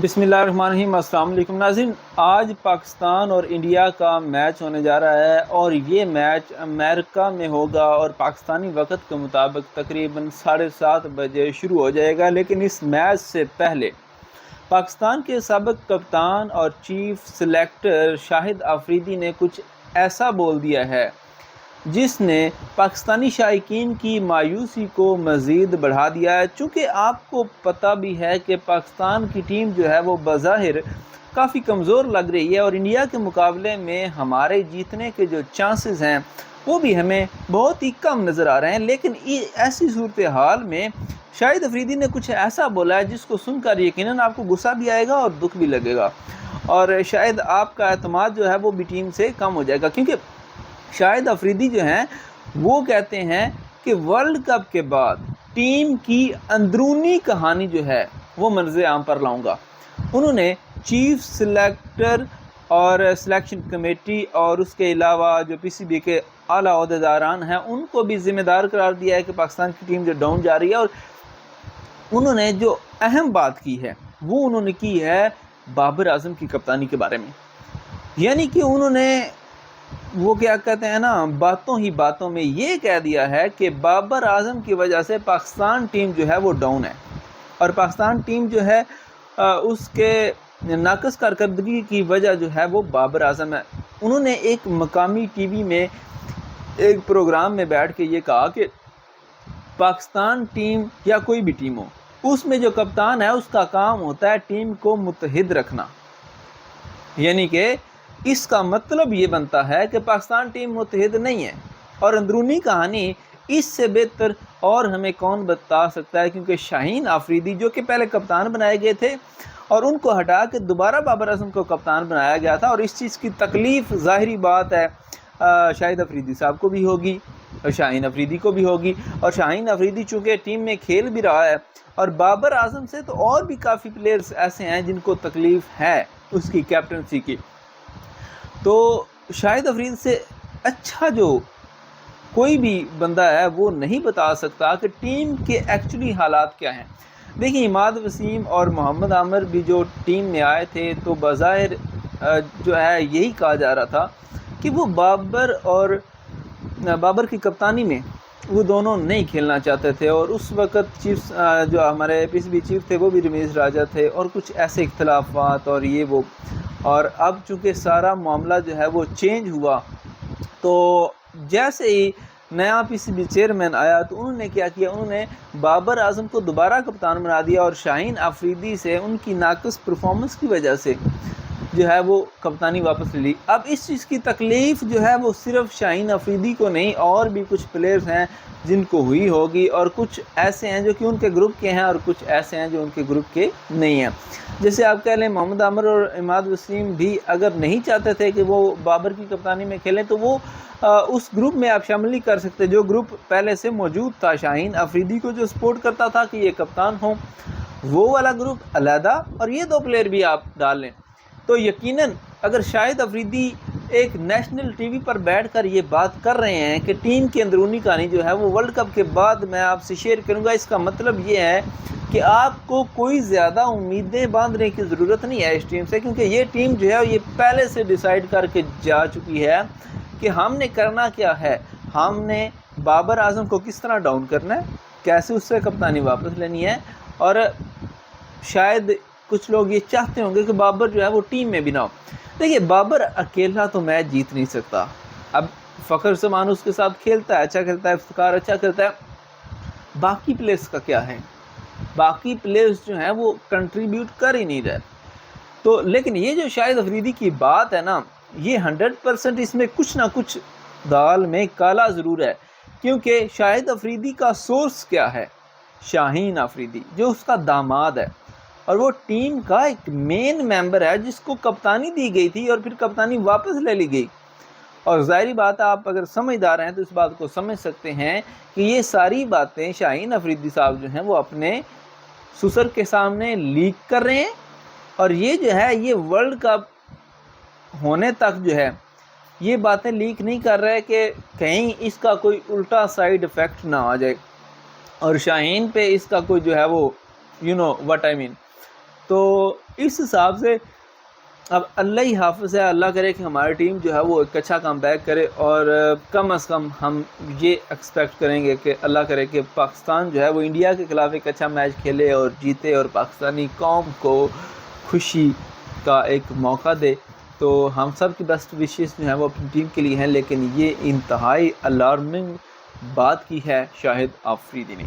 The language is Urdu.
بسم اللہ الرحمن الرحیم۔ السلام علیکم ناظرین، آج پاکستان اور انڈیا کا میچ ہونے جا رہا ہے اور یہ میچ امریکہ میں ہوگا اور پاکستانی وقت کے مطابق تقریباً 7:30 بجے شروع ہو جائے گا۔ لیکن اس میچ سے پہلے پاکستان کے سابق کپتان اور چیف سلیکٹر شاہد آفریدی نے کچھ ایسا بول دیا ہے جس نے پاکستانی شائقین کی مایوسی کو مزید بڑھا دیا ہے۔ چونکہ آپ کو پتہ بھی ہے کہ پاکستان کی ٹیم جو ہے وہ بظاہر کافی کمزور لگ رہی ہے اور انڈیا کے مقابلے میں ہمارے جیتنے کے جو چانسز ہیں وہ بھی ہمیں بہت ہی کم نظر آ رہے ہیں۔ لیکن ایسی صورتحال میں شاہد آفریدی نے کچھ ایسا بولا ہے جس کو سن کر یقیناً آپ کو غصہ بھی آئے گا اور دکھ بھی لگے گا، اور شاید آپ کا اعتماد جو ہے وہ بھی ٹیم سے کم ہو جائے گا۔ کیونکہ شاہد آفریدی جو ہیں وہ کہتے ہیں کہ ورلڈ کپ کے بعد ٹیم کی اندرونی کہانی جو ہے وہ منظر عام پر لاؤں گا۔ انہوں نے چیف سلیکٹر اور سلیکشن کمیٹی اور اس کے علاوہ جو پی سی بی کے اعلیٰ عہدیداران ہیں ان کو بھی ذمہ دار قرار دیا ہے کہ پاکستان کی ٹیم جو ڈاؤن جا رہی ہے، اور انہوں نے جو اہم بات کی ہے وہ انہوں نے کی ہے بابر اعظم کی کپتانی کے بارے میں۔ یعنی کہ انہوں نے وہ کیا کہتے ہیں نا، باتوں ہی باتوں میں یہ کہہ دیا ہے کہ بابر اعظم کی وجہ سے پاکستان ٹیم جو ہے وہ ڈاؤن ہے، اور پاکستان ٹیم جو ہے اس کے ناقص کارکردگی کی وجہ جو ہے وہ بابر اعظم ہے۔ انہوں نے ایک مقامی ٹی وی میں ایک پروگرام میں بیٹھ کے یہ کہا کہ پاکستان ٹیم یا کوئی بھی ٹیم ہو، اس میں جو کپتان ہے اس کا کام ہوتا ہے ٹیم کو متحد رکھنا۔ یعنی کہ اس کا مطلب یہ بنتا ہے کہ پاکستان ٹیم متحد نہیں ہے، اور اندرونی کہانی اس سے بہتر اور ہمیں کون بتا سکتا ہے، کیونکہ شاہین آفریدی جو کہ پہلے کپتان بنائے گئے تھے اور ان کو ہٹا کے دوبارہ بابر اعظم کو کپتان بنایا گیا تھا، اور اس چیز کی تکلیف ظاہری بات ہے شاہد آفریدی صاحب کو بھی ہوگی اور شاہین آفریدی کو بھی ہوگی، اور شاہین آفریدی چونکہ ٹیم میں کھیل بھی رہا ہے، اور بابر اعظم سے تو اور بھی کافی پلیئرز ایسے ہیں جن کو تکلیف ہے اس کی کیپٹنسی کی۔ تو شاہد آفریدی سے اچھا جو کوئی بھی بندہ ہے وہ نہیں بتا سکتا کہ ٹیم کے ایکچولی حالات کیا ہیں۔ دیکھیں، عماد وسیم اور محمد عامر بھی جو ٹیم میں آئے تھے تو بظاہر جو ہے یہی کہا جا رہا تھا کہ وہ بابر کی کپتانی میں وہ دونوں نہیں کھیلنا چاہتے تھے، اور اس وقت چیف جو ہمارے پی سی بی چیف تھے وہ بھی رمیز راجہ تھے، اور کچھ ایسے اختلافات اور یہ وہ، اور اب چونکہ سارا معاملہ جو ہے وہ چینج ہوا، تو جیسے ہی نیا پی سی بی چیئرمین آیا تو انہوں نے کیا کیا، انہوں نے بابر اعظم کو دوبارہ کپتان بنا دیا، اور شاہین آفریدی سے ان کی ناقص پرفارمنس کی وجہ سے جو ہے وہ کپتانی واپس لے لی۔ اب اس چیز کی تکلیف جو ہے وہ صرف شاہین آفریدی کو نہیں، اور بھی کچھ پلیئرز ہیں جن کو ہوئی ہوگی، اور کچھ ایسے ہیں جو کہ ان کے گروپ کے ہیں اور کچھ ایسے ہیں جو ان کے گروپ کے نہیں ہیں۔ جیسے آپ کہہ لیں محمد عامر اور عماد وسیم بھی اگر نہیں چاہتے تھے کہ وہ بابر کی کپتانی میں کھیلیں تو وہ اس گروپ میں آپ شامل نہیں کر سکتے جو گروپ پہلے سے موجود تھا۔ شاہین آفریدی کو جو سپورٹ کرتا تھا کہ یہ کپتان ہوں، وہ والا گروپ علیحدہ، اور یہ دو پلیئر بھی آپ ڈال لیں، تو یقیناً اگر شاہد آفریدی ایک نیشنل ٹی وی پر بیٹھ کر یہ بات کر رہے ہیں کہ ٹیم کی اندرونی کہانی جو ہے وہ ورلڈ کپ کے بعد میں آپ سے شیئر کروں گا، اس کا مطلب یہ ہے کہ آپ کو کوئی زیادہ امیدیں باندھنے کی ضرورت نہیں ہے اس ٹیم سے، کیونکہ یہ ٹیم جو ہے یہ پہلے سے ڈیسائیڈ کر کے جا چکی ہے کہ ہم نے کرنا کیا ہے۔ ہم نے بابر اعظم کو کس طرح ڈاؤن کرنا ہے، کیسے اس سے کپتانی واپس لینی ہے، اور شاید کچھ لوگ یہ چاہتے ہوں گے کہ بابر جو ہے وہ ٹیم میں بھی نہ ہو۔ دیکھیے، بابر اکیلا تو میچ جیت نہیں سکتا، اب فخر زمان اس کے ساتھ کھیلتا ہے، اچھا کھیلتا ہے، افتخار اچھا کھیلتا ہے، باقی پلیئرز کا کیا ہے؟ باقی پلیئرز جو ہیں وہ کنٹریبیوٹ کر ہی نہیں رہے۔ تو لیکن یہ جو شاہد آفریدی کی بات ہے نا، یہ 100% اس میں کچھ نہ کچھ دال میں کالا ضرور ہے، کیونکہ شاہد آفریدی کا سورس کیا ہے؟ شاہین آفریدی جو اس کا داماد ہے، اور وہ ٹیم کا ایک مین ممبر ہے جس کو کپتانی دی گئی تھی اور پھر کپتانی واپس لے لی گئی۔ اور ظاہری بات ہے، آپ اگر سمجھدار ہیں تو اس بات کو سمجھ سکتے ہیں کہ یہ ساری باتیں شاہین آفریدی صاحب جو ہیں وہ اپنے سسر کے سامنے لیک کر رہے ہیں، اور یہ جو ہے یہ ورلڈ کپ ہونے تک جو ہے یہ باتیں لیک نہیں کر رہے کہ کہیں اس کا کوئی الٹا سائیڈ افیکٹ نہ آ جائے، اور شاہین پہ اس کا کوئی جو ہے وہ وٹ آئی مین۔ تو اس حساب سے اب اللہ ہی حافظ ہے، اللہ کرے کہ ہماری ٹیم جو ہے وہ ایک اچھا کم بیک کرے، اور کم از کم ہم یہ ایکسپیکٹ کریں گے کہ اللہ کرے کہ پاکستان جو ہے وہ انڈیا کے خلاف ایک اچھا میچ کھیلے اور جیتے اور پاکستانی قوم کو خوشی کا ایک موقع دے۔ تو ہم سب کی بیسٹ وشز جو ہیں وہ اپنی ٹیم کے لیے ہیں، لیکن یہ انتہائی الارمنگ بات کی ہے شاہد آفریدی نے۔